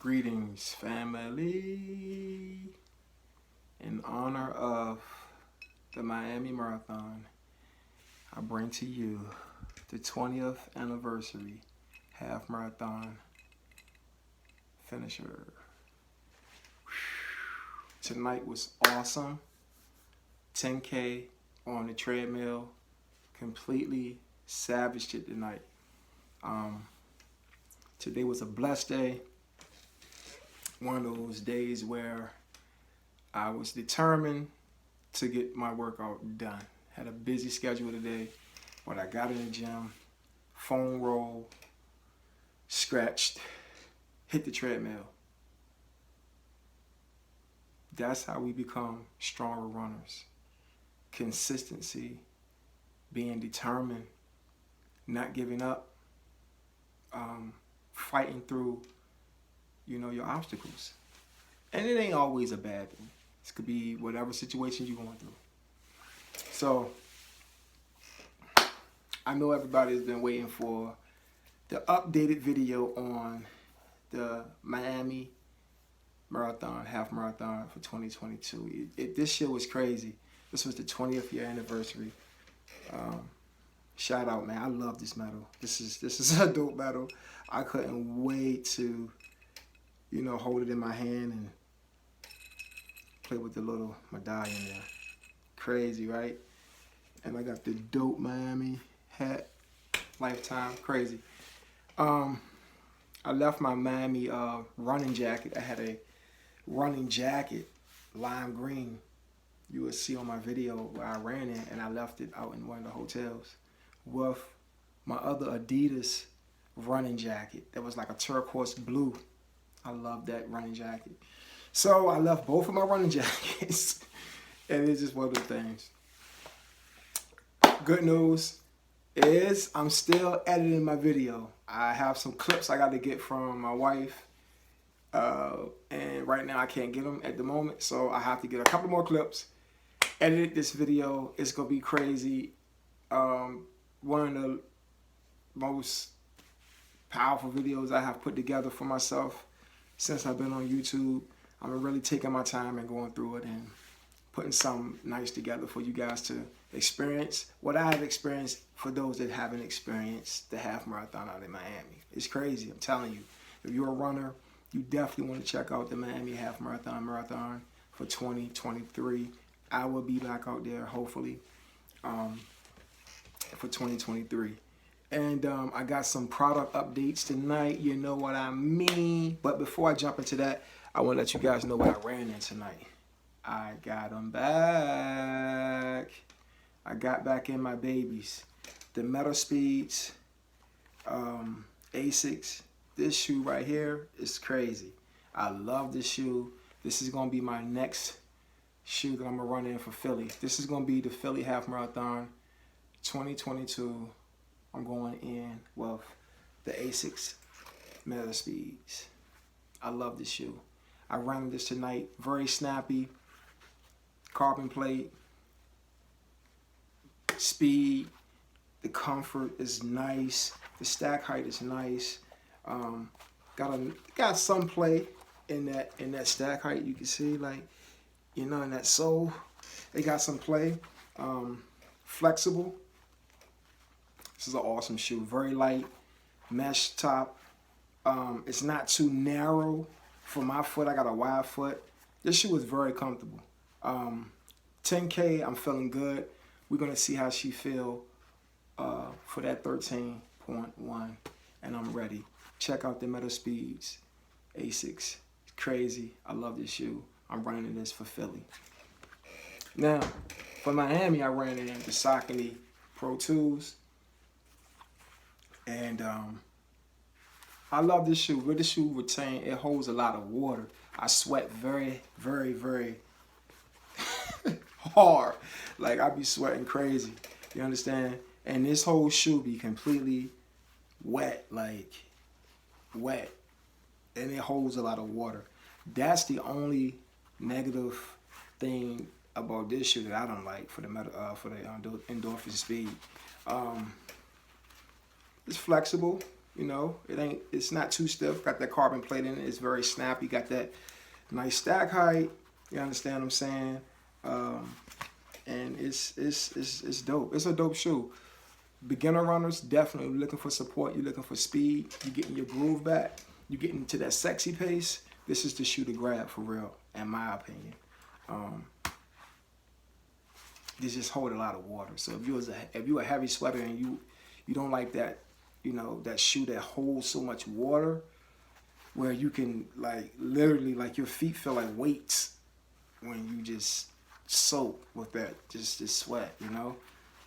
Greetings, family. In honor of the Miami Marathon, I bring to you the 20th anniversary half marathon finisher. Tonight was awesome. 10K on the treadmill. Completely savaged it tonight. Today was a blessed day. One of those days where I was determined to get my workout done. Had a busy schedule today, but I got in the gym, foam roll, scratched, hit the treadmill. That's how we become stronger runners. Consistency, being determined, not giving up, fighting through, your obstacles. And it ain't always a bad thing. This could be whatever situation you're going through. So, I know everybody's been waiting for the updated video on the Miami Marathon, half marathon for 2022. This year was crazy. This was the 20th year anniversary. Shout out, man. I love this medal. This is a dope medal. I couldn't wait to, hold it in my hand and play with the little medallion there. Crazy, right? And I got the dope Miami hat. Lifetime. Crazy. I left my Miami running jacket. I had a running jacket, lime green. You will see on my video where I ran in, and I left it out in one of the hotels with my other Adidas running jacket that was like a turquoise blue. I love that running jacket. So I left both of my running jackets, and it's just one of the things. Good news is I'm still editing my video. I have some clips I got to get from my wife, and right now I can't get them at the moment, so I have to get a couple more clips. Edit this video. It's gonna be crazy. One of the most powerful videos I have put together for myself since I've been on YouTube. I'm really taking my time and going through it and putting something nice together for you guys to experience what I have experienced for those that haven't experienced the half marathon out in Miami. It's crazy, I'm telling you. If you're a runner, you definitely want to check out the Miami half marathon for 2023. I will be back out there, hopefully, for 2023. And I got some product updates tonight, you know what I mean. But before I jump into that, I want to let you guys know what I ran in tonight. I got them back. I got back in my babies. The LateNight ASICS. This shoe right here is crazy. I love this shoe. This is going to be my next shoe that I'm going to run in for Philly. This is going to be the Philly Half Marathon 2022. I'm going in with the ASICSMagicSpeeds. I love this shoe. I ran this tonight. Very snappy. Carbon plate. Speed. The comfort is nice. The stack height is nice. Got some play in that stack height. You can see, like, in that sole. They got some play. Flexible. This is an awesome shoe. Very light. Mesh top. It's not too narrow for my foot. I got a wide foot. This shoe is very comfortable. 10K, I'm feeling good. We're going to see how she feel for that 13.1. And I'm ready. Check out the LateNight ASICS. It's crazy. I love this shoe. I'm running in this for Philly. Now, for Miami, I ran in the Saucony Pro 2s. And I love this shoe. With the shoe retain, it holds a lot of water. I sweat very, very, very hard. Like, I be sweating crazy. You understand? And this whole shoe be completely wet, like wet. And it holds a lot of water. That's the only negative thing about this shoe that I don't like for the endorphin speed. It's flexible. You know, it's not too stiff. Got that carbon plate in it. It's very snappy. Got that nice stack height. You understand what I'm saying? And it's dope. It's a dope shoe. Beginner runners, definitely looking for support. You're looking for speed. You're getting your groove back. You're getting into that sexy pace. This is the shoe to grab for real, in my opinion. They just hold a lot of water. So if you're a heavy sweater and you don't like that, you know, that shoe that holds so much water, where you can like literally like your feet feel like weights when you just soak with that just sweat, you know.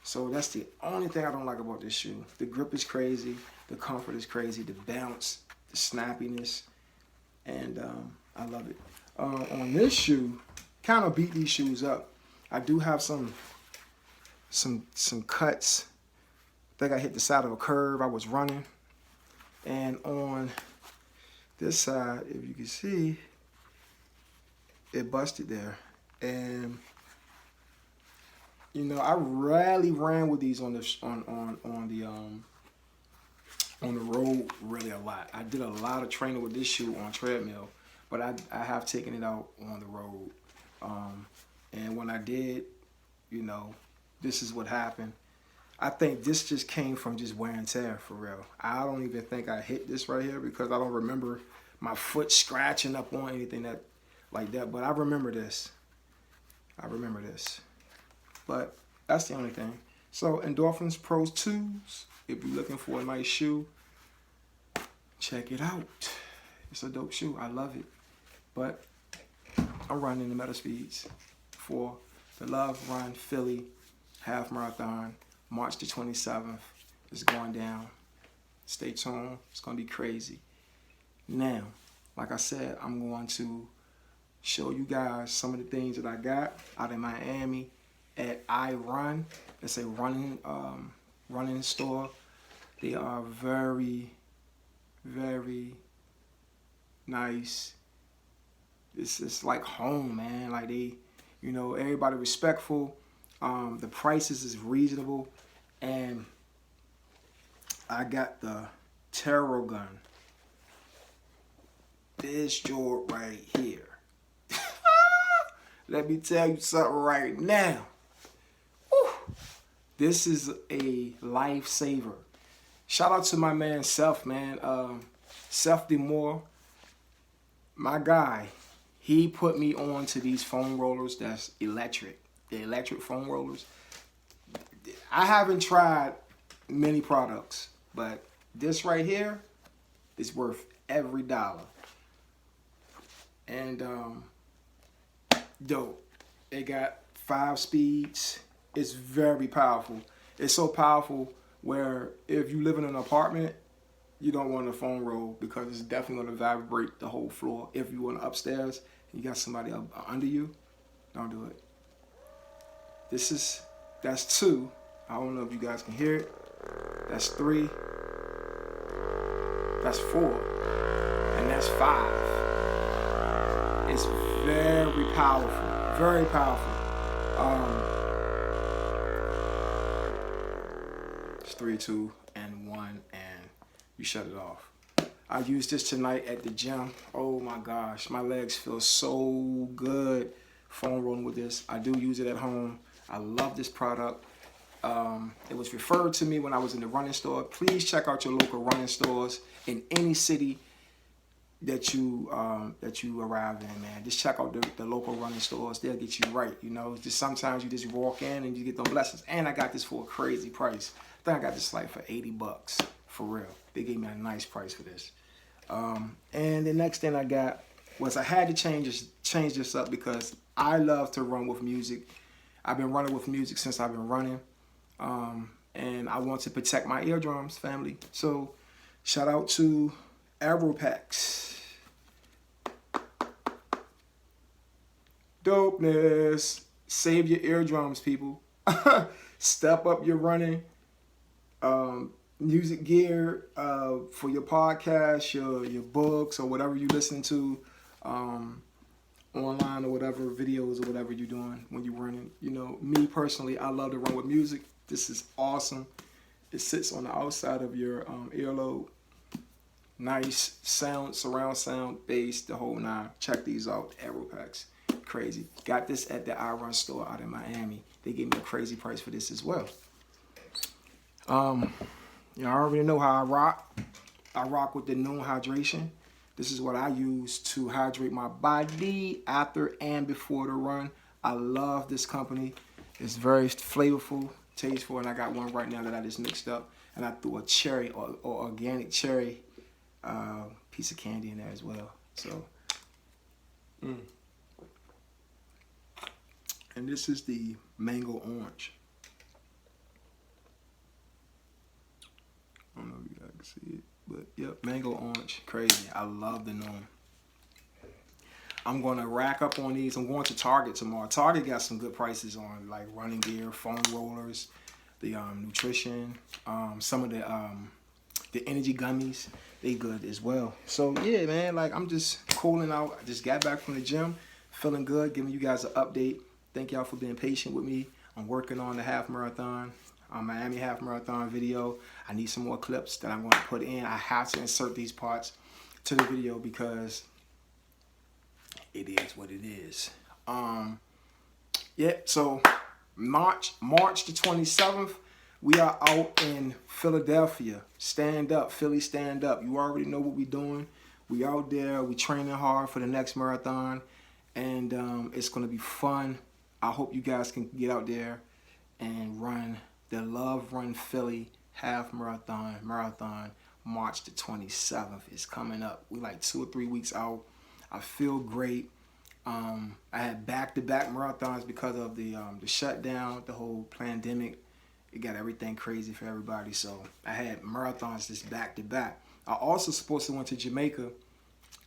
So that's the only thing I don't like about this shoe. The grip is crazy, the comfort is crazy, the bounce, the snappiness, and I love it. On this shoe, kind of beat these shoes up. I do have some cuts. I think I hit the side of a curve. I was running, and on this side, if you can see, it busted there. And you know, I rarely ran with these on the road really a lot. I did a lot of training with this shoe on treadmill, but I have taken it out on the road. And when I did, you know, this is what happened. I think this just came from just wear and tear, for real. I don't even think I hit this right here because I don't remember my foot scratching up on anything like that. But I remember this. But that's the only thing. So Endorphins Pro 2s, if you're looking for a nice shoe, check it out. It's a dope shoe. I love it. But I'm running the Metal Speeds for the Love Run Philly Half Marathon, March the 27th. It's going down. Stay tuned. It's going to be crazy. Now, like I said, I'm going to show you guys some of the things that I got out in Miami at iRun. It's a running store. They are very, very nice. It's like home, man. Like they, you know, everybody respectful. The prices is reasonable, and I got the Tarot gun. This joint right here. Let me tell you something right now. Whew. This is a lifesaver. Shout out to my man Seth, man. Seth Demore, my guy. He put me on to these foam rollers that's electric. The electric foam rollers. I haven't tried many products, but this right here is worth every dollar. And dope. It got 5 speeds. It's very powerful. It's so powerful where if you live in an apartment, you don't want a foam roll because it's definitely going to vibrate the whole floor. If you want upstairs, you got somebody up under you, don't do it. That's 2. I don't know if you guys can hear it. That's 3. That's 4. And that's 5. It's very powerful. Very powerful. It's 3, 2, and 1, and you shut it off. I used this tonight at the gym. Oh my gosh, my legs feel so good foam rolling with this. I do use it at home. I love this product. It was referred to me when I was in the running store. Please check out your local running stores in any city that you arrive in, man. Just check out the local running stores. They'll get you right, you know. Just sometimes you just walk in and you get them blessings. And I got this for a crazy price. I think I got this like for $80, for real. They gave me a nice price for this. And the next thing I got was I had to change this up because I love to run with music. I've been running with music since I've been running. And I want to protect my eardrums, family. So shout out to Aeropax. Dopeness. Save your eardrums, people. Step up your running. Music gear for your podcast, your books, or whatever you listen to online, or whatever videos or whatever you're doing when you're running. You know, me personally, I love to run with music. This is awesome. It sits on the outside of your earlobe, Nice sound, surround sound, bass, the whole nine. Check these out, Aero Packs. Crazy. Got this at the iRun store out in Miami. They gave me a crazy price for this as well. You know, I already know how I rock. I rock with the Noon Hydration. This is what I use to hydrate my body after and before the run. I love this company. It's very flavorful, tasteful, and I got one right now that I just mixed up. And I threw a cherry or organic cherry piece of candy in there as well. So, and this is the mango orange. I don't know if you guys can see it, but yep, mango orange, crazy. I love the Noon. I'm going to rack up on these. I'm going to Target tomorrow. Target got some good prices on like running gear, foam rollers, the nutrition, some of the energy gummies. They good as well. So yeah, man, like I'm just cooling out. I just got back from the gym, feeling good, giving you guys an update. Thank y'all for being patient with me. I'm working on the half marathon, Miami half marathon video. I need some more clips that I'm going to put in. I have to insert these parts to the video because it is what it is. Yeah, so March the 27th, we are out in Philadelphia. Stand up, Philly, stand up. You already know what we're doing. We out there, we training hard for the next marathon, and it's gonna be fun. I hope you guys can get out there and run the Love Run Philly half marathon. March the 27th is coming up. We're like 2 or 3 weeks out. I feel great. I had back-to-back marathons because of the shutdown, the whole pandemic. It got everything crazy for everybody. So I had marathons just back-to-back. I also supposed to went to Jamaica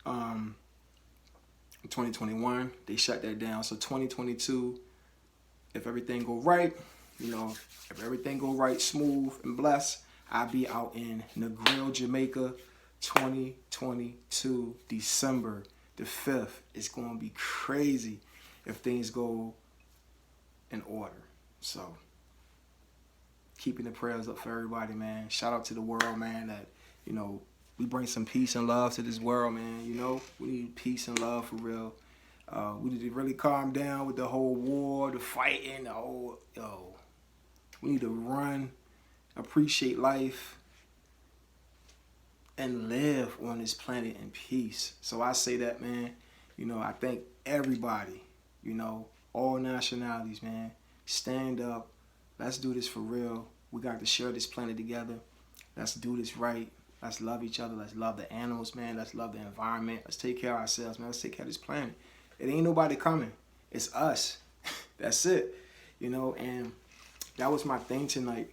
in 2021. They shut that down. So 2022, if everything go right, you know, if everything go right, smooth and blessed, I'll be out in Negril, Jamaica, 2022, December the 5th. It's going to be crazy if things go in order. So, keeping the prayers up for everybody, man. Shout out to the world, man, that, you know, we bring some peace and love to this world, man. You know, we need peace and love for real. We need to really calm down with the whole war, the fighting, the whole, we need to run, appreciate life, and live on this planet in peace. So I say that, man, you know, I thank everybody, you know, all nationalities, man. Stand up. Let's do this for real. We got to share this planet together. Let's do this right. Let's love each other. Let's love the animals, man. Let's love the environment. Let's take care of ourselves, man. Let's take care of this planet. It ain't nobody coming. It's us. That's it. You know, and that was my thing tonight.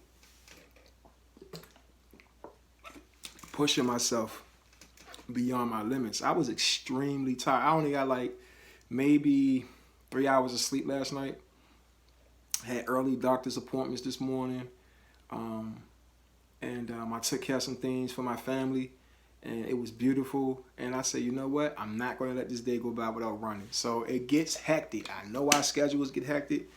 Pushing myself beyond my limits. I was extremely tired. I only got like maybe 3 hours of sleep last night. Had early doctor's appointments this morning. I took care of some things for my family, and it was beautiful. And I said, you know what? I'm not going to let this day go by without running. So it gets hectic. I know our schedules get hectic,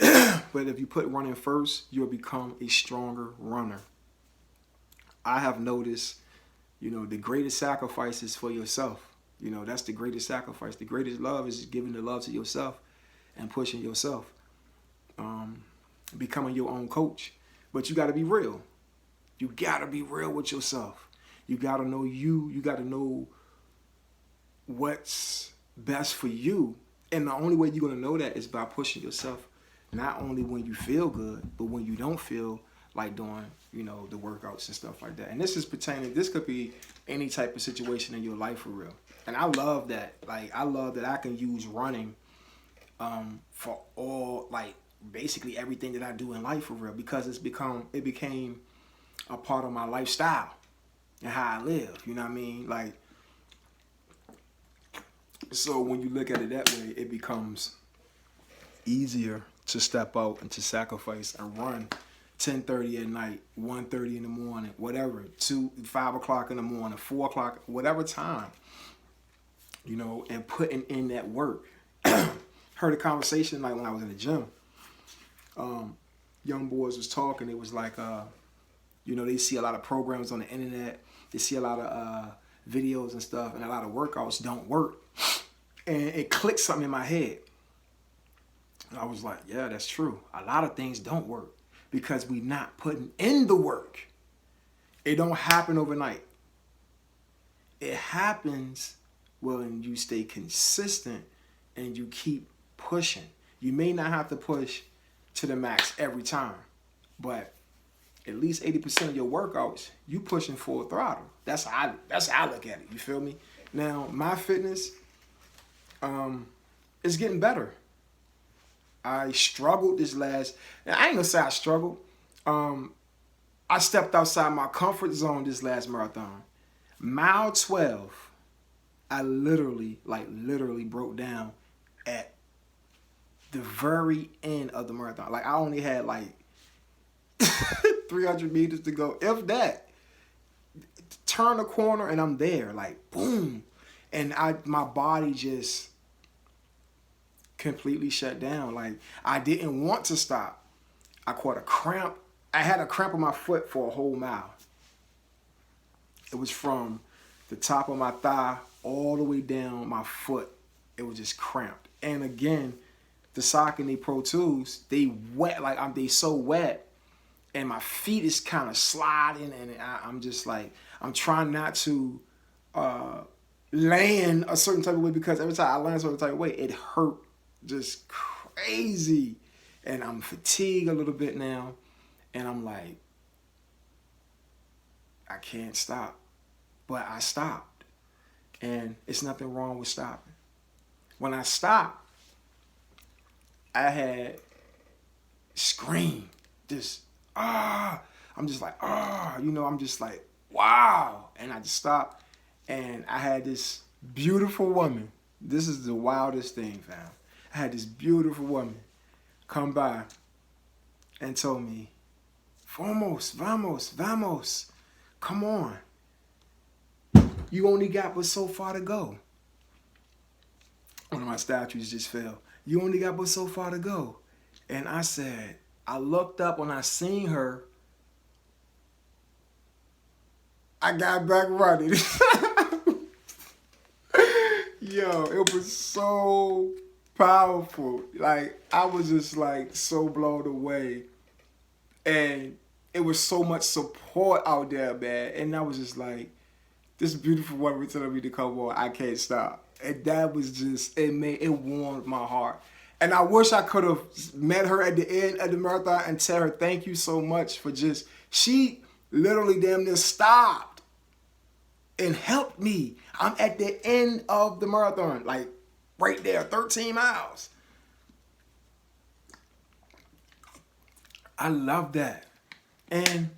but if you put running first, you'll become a stronger runner. I have noticed, you know, the greatest sacrifice is for yourself. You know, that's the greatest sacrifice. The greatest love is giving the love to yourself and pushing yourself. Becoming your own coach. But you got to be real. You got to be real with yourself. You got to know you. You got to know what's best for you. And the only way you're going to know that is by pushing yourself. Not only when you feel good, but when you don't feel like doing, you know, the workouts and stuff like that. And this is pertaining, this could be any type of situation in your life for real. And I love that. Like, I love that I can use running for all, like, basically everything that I do in life for real, because it became a part of my lifestyle and how I live, you know what I mean? Like, so when you look at it that way, it becomes easier to step out and to sacrifice and run 10:30 at night, 1:30 in the morning, whatever, 5 o'clock in the morning, 4 o'clock, whatever time, you know, and putting in that work. Heard a conversation like when I was in the gym. Young boys was talking. It was like You know, they see a lot of programs on the internet. They see a lot of videos and stuff, and a lot of workouts don't work. And it clicked something in my head. And I was like, yeah, that's true. A lot of things don't work because we not putting in the work. It don't happen overnight. It happens when you stay consistent and you keep pushing. You may not have to push to the max every time, but at least 80% of your workouts, you pushing full throttle. That's how I look at it. You feel me? Now, my fitness is getting better. I struggled this last, and I ain't gonna say I struggled. I stepped outside my comfort zone this last marathon. Mile 12, I literally broke down at the very end of the marathon. Like, I only had like 300 meters to go, if that. Turn the corner and I'm there, like boom. And my body just completely shut down. Like, I didn't want to stop. I caught a cramp. I had a cramp in my foot for a whole mile. It was from the top of my thigh all the way down my foot. It was just cramped. And again, the Saucony Pro 2s, they wet, like they so wet, and my feet is kind of sliding, and I'm just like, I'm trying not to land a certain type of way, because every time I land a certain type of way, it hurt just crazy. And I'm fatigued a little bit now, and I'm like, I can't stop. But I stopped, and it's nothing wrong with stopping. When I stopped, I had screamed, just, I'm just like, I'm just like, wow. And I just stopped, and I had this beautiful woman. This is the wildest thing, fam. I had this beautiful woman come by and told me, vamos, come on. You only got but so far to go. One of my statues just fell. You only got but so far to go. And I said, I looked up when I seen her. I got back running. Yo, it was so powerful. Like, I was just like so blown away. And it was so much support out there, man. And I was just like, this beautiful woman telling me to come on, I can't stop. And that was just, it warmed my heart. And I wish I could have met her at the end of the marathon and tell her thank you so much for just, she literally damn near stopped and helped me. I'm at the end of the marathon, like right there, 13 miles. I love that. And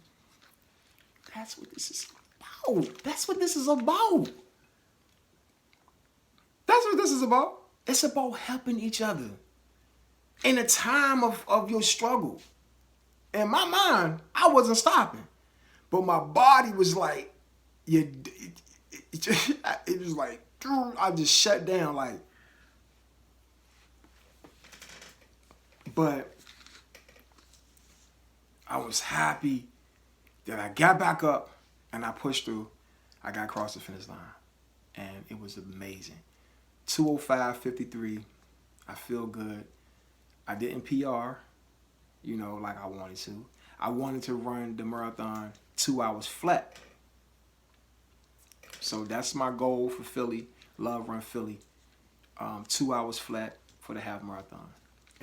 that's what this is about. That's what this is about. That's what this is about. It's about helping each other in a time of your struggle. In my mind, I wasn't stopping. But my body was like, it was like, I just shut down, like. But I was happy that I got back up and I pushed through. I got across the finish line. And it was amazing. 2:05:53. I feel good. I didn't PR, like I wanted to. I wanted to run the marathon 2 hours flat. So that's my goal for Philly. Love Run Philly. 2 hours flat for the half marathon.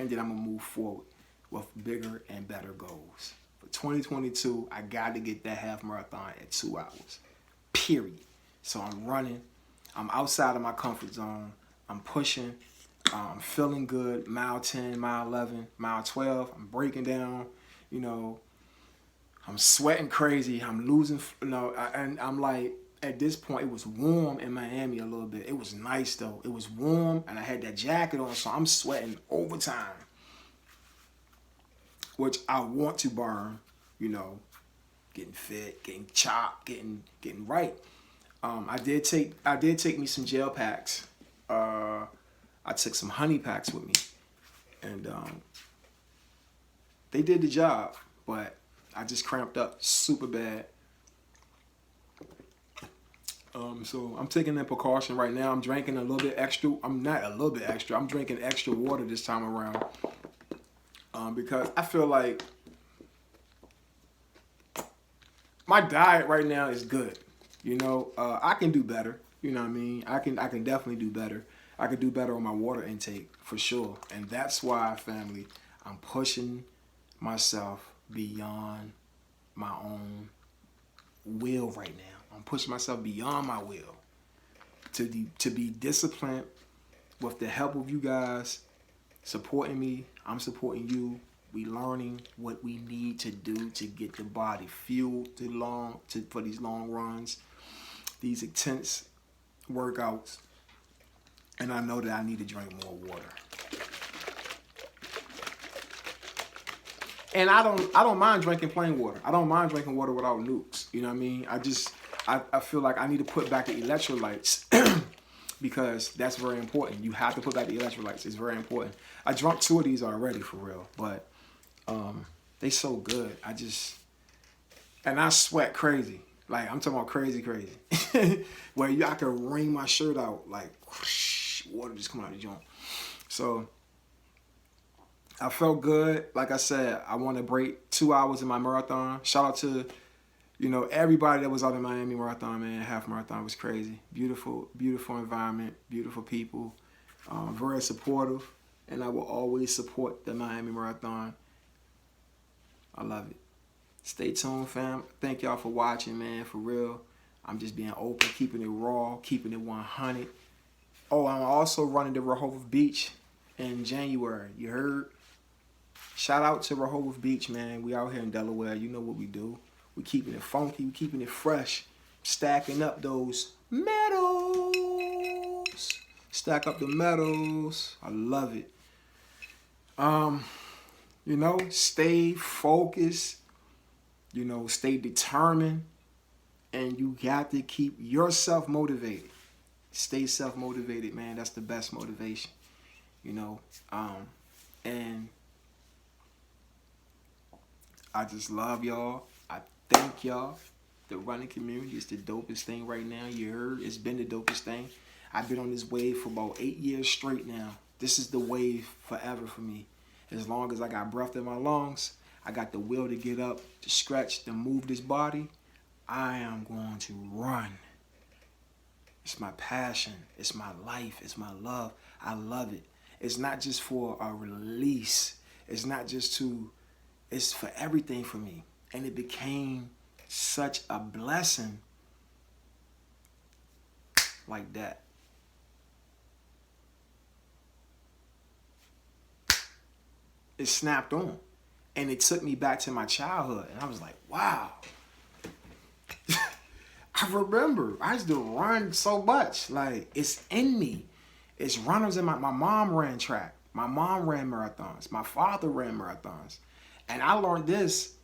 And then I'm going to move forward with bigger and better goals. For 2022, I got to get that half marathon at 2 hours. Period. So I'm running. I'm outside of my comfort zone. I'm pushing. I'm feeling good. Mile 10, mile 11, mile 12. I'm breaking down. I'm sweating crazy. I'm losing. And I'm like, at this point, it was warm in Miami a little bit. It was nice though. It was warm, and I had that jacket on, so I'm sweating overtime, which I want to burn. Getting fit, getting chopped, getting right. I did take me some gel packs. I took some honey packs with me, and they did the job. But I just cramped up super bad. So I'm taking that precaution right now. I'm drinking a little bit extra. I'm not a little bit extra. I'm drinking extra water this time around. Because I feel like my diet right now is good. You know, I can do better. You know what I mean? I can definitely do better. I could do better on my water intake for sure. And that's why, family, I'm pushing myself beyond my own will right now. I'm pushing myself beyond my will to be disciplined with the help of you guys supporting me. I'm supporting you. We learning what we need to do to get the body fueled for these long runs, these intense workouts. And I know that I need to drink more water. And I don't mind drinking plain water. I don't mind drinking water without nukes. You know what I mean? I feel like I need to put back the electrolytes because that's very important. You have to put back the electrolytes. It's very important. I drunk 2 of these already for real, but they so good. And I sweat crazy. Like I'm talking about crazy. Where I can wring my shirt out like whoosh, water just come out of the joint. So I felt good. Like I said, I want to break 2 hours in my marathon. Shout out to, you know, everybody that was out in Miami Marathon, man. Half marathon was crazy. Beautiful, beautiful environment, beautiful people, very supportive. And I will always support the Miami Marathon. I love it. Stay tuned, fam. Thank y'all for watching, man. For real. I'm just being open, keeping it raw, keeping it 100. Oh, I'm also running to Rehoboth Beach in January. You heard? Shout out to Rehoboth Beach, man. We out here in Delaware. You know what we do. We keeping it funky. We keeping it fresh. Stacking up those medals. Stack up the medals. I love it. You know, stay focused. You know, stay determined. And you got to keep yourself motivated. Stay self-motivated, man. That's the best motivation. You know, and I just love y'all. I thank y'all. The running community is the dopest thing right now. You heard? It's been the dopest thing. I've been on this wave for about 8 years straight now. This is the wave forever for me. As long as I got breath in my lungs, I got the will to get up, to stretch, to move this body, I am going to run. It's my passion. It's my life. It's my love. I love it. It's not just for a release. It's not just it's for everything for me. And it became such a blessing like that. It snapped on. And it took me back to my childhood. And I was like, wow. I remember. I used to run so much. Like, it's in me. It's runners in my mom ran track. My mom ran marathons. My father ran marathons. And I learned this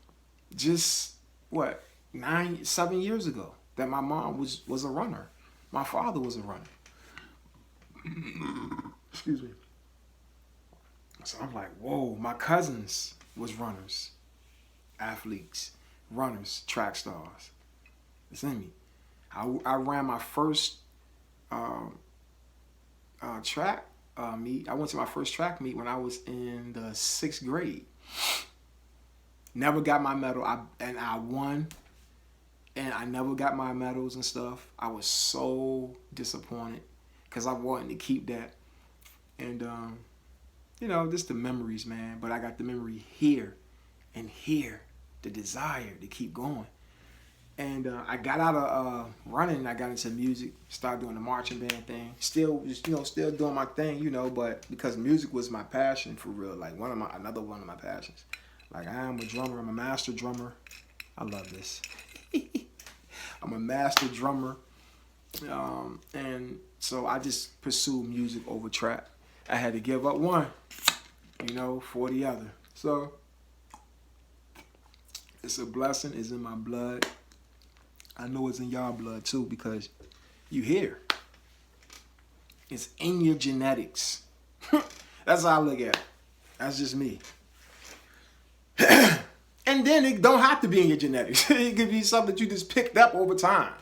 just, 7 years ago. That my mom was a runner. My father was a runner. Excuse me. So I'm like, whoa, my cousins was runners, athletes, runners, track stars. It's in me. I ran my first track meet. I went to my first track meet when I was in the 6th grade. Never got my medal, and I won. And I never got my medals and stuff. I was so disappointed because I wanted to keep that. And you know, just the memories, man. But I got the memory here and here, the desire to keep going. And I got out of running. I got into music, started doing the marching band thing. Still doing my thing, you know. But because music was my passion for real, like another one of my passions. Like I am a drummer. I'm a master drummer. I love this. I'm a master drummer, and so I just pursue music over track. I had to give up one, you know, for the other. So it's a blessing. It's in my blood. I know it's in y'all blood too because you here. It's in your genetics. That's how I look at it. That's just me. And then it don't have to be in your genetics. It could be something that you just picked up over time.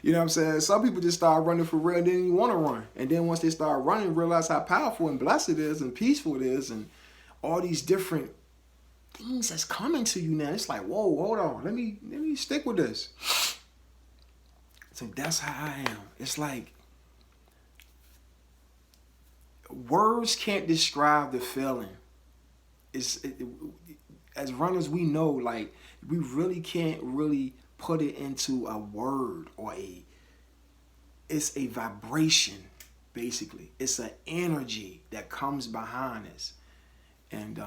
You know what I'm saying? Some people just start running for real and didn't even want to run. And then once they start running, realize how powerful and blessed it is and peaceful it is and all these different things that's coming to you now. It's like, whoa, hold on. Let me stick with this. So that's how I am. It's like words can't describe the feeling. As runners, we know, like, we really can't really put it into a word or it's a vibration, basically. It's an energy that comes behind us. And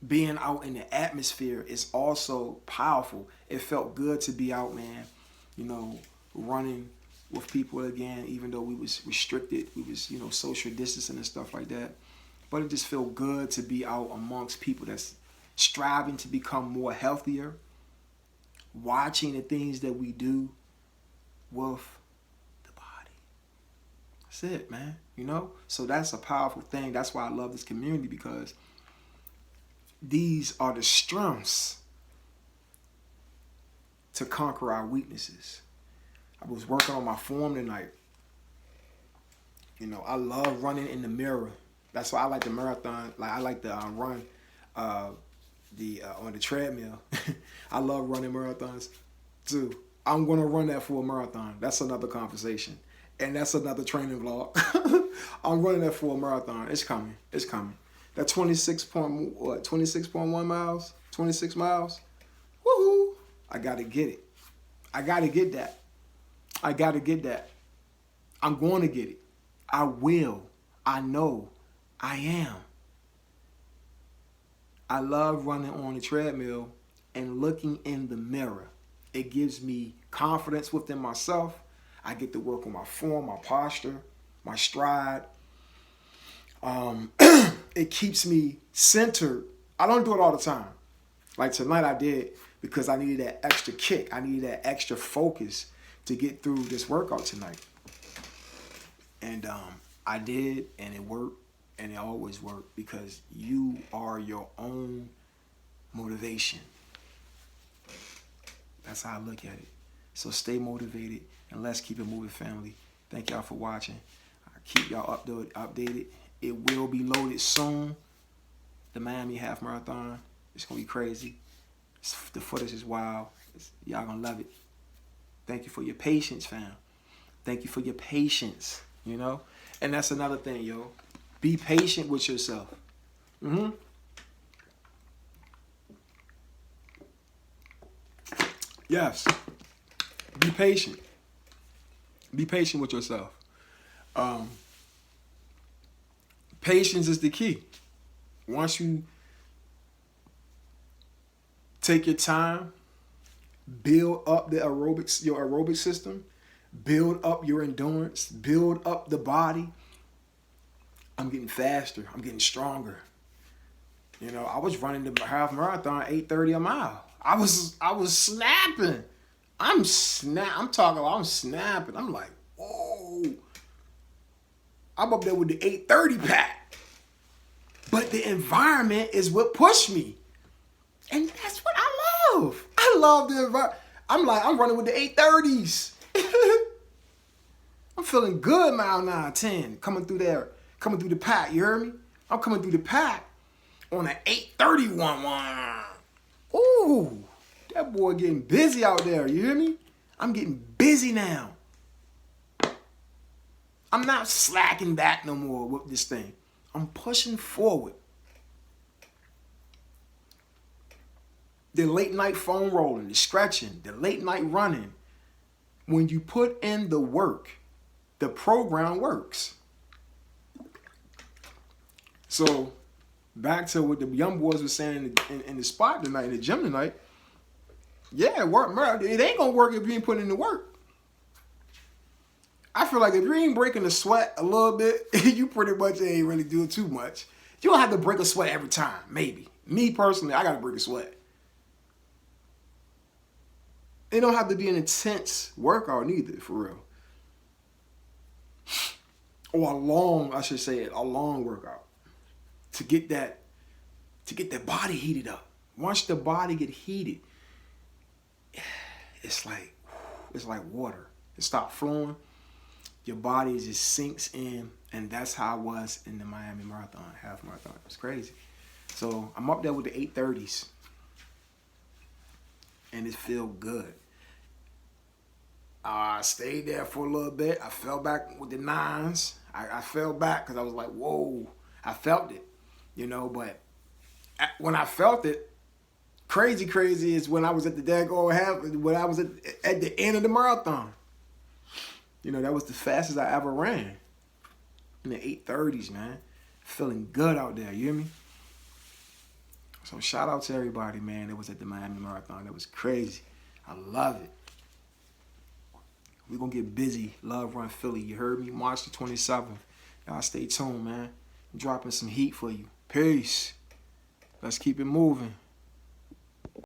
being out in the atmosphere is also powerful. It felt good to be out, man, you know, running with people again, even though we was restricted. We was, you know, social distancing and stuff like that. But it just felt good to be out amongst people that's striving to become more healthier, watching the things that we do with the body. That's it, man. You know? So that's a powerful thing. That's why I love this community, because these are the strengths to conquer our weaknesses. I was working on my form tonight. You know, I love running in the mirror. That's why I like the marathon. Like, I like to run on the treadmill. I love running marathons too. I'm gonna run that for a marathon. That's another conversation, and that's another training vlog. I'm running that for a marathon. It's coming. It's coming. That 26.1 miles, 26 miles. Woohoo! I gotta get it. I gotta get that. I gotta get that. I'm going to get it. I will. I know. I am. I love running on the treadmill and looking in the mirror. It gives me confidence within myself. I get to work on my form, my posture, my stride. It keeps me centered. I don't do it all the time. Like tonight I did, because I needed that extra kick. I needed that extra focus to get through this workout tonight. And I did, and it worked. And it always works, because you are your own motivation. That's how I look at it. So stay motivated, and let's keep it moving, family. Thank y'all for watching. I'll keep y'all updated. It will be loaded soon. The Miami Half Marathon. It's going to be crazy. The footage is wild. Y'all going to love it. Thank you for your patience, fam. Thank you for your patience, you know? And that's another thing, yo. Be patient with yourself. Yes. Be patient. Be patient with yourself. Patience is the key. Once you take your time, build up your aerobic system, build up your endurance, build up the body. I'm getting faster. I'm getting stronger. You know, I was running the half marathon 8:30 a mile. I was snapping. I'm snapping. I'm like, whoa. I'm up there with the 8:30 pack. But the environment is what pushed me. And that's what I love. I love the environment. I'm running with the 8:30s. I'm feeling good mile 9, 10, coming through there. Coming through the pack, you heard me? I'm coming through the pack on an 8:31 one. Ooh, that boy getting busy out there, you hear me? I'm getting busy now. I'm not slacking back no more with this thing. I'm pushing forward. The late night foam rolling, the stretching, the late night running. When you put in the work, the program works. So, back to what the young boys were saying in the spot tonight, in the gym tonight. Yeah, it ain't gonna work if you ain't putting in the work. I feel like if you ain't breaking a sweat a little bit, you pretty much ain't really doing too much. You don't have to break a sweat every time, maybe. Me personally, I gotta break a sweat. It don't have to be an intense workout neither, for real. Or a long workout. To get that body heated up. Once the body get heated, it's like water. It stops flowing. Your body just sinks in, and that's how I was in the Miami Marathon, half marathon. It was crazy. So I'm up there with the 8:30s, and it feel good. I stayed there for a little bit. I fell back with the 9s. I fell back because I was like, whoa. I felt it, you know, but when I felt it, crazy is when I was at the daggone half, when I was at the end of the marathon. You know, that was the fastest I ever ran. In the 8:30s, man. Feeling good out there, you hear me? So shout out to everybody, man, that was at the Miami Marathon. That was crazy. I love it. We're going to get busy. Love Run Philly. You heard me? March the 27th. Y'all stay tuned, man. I'm dropping some heat for you. Peace. Let's keep it moving.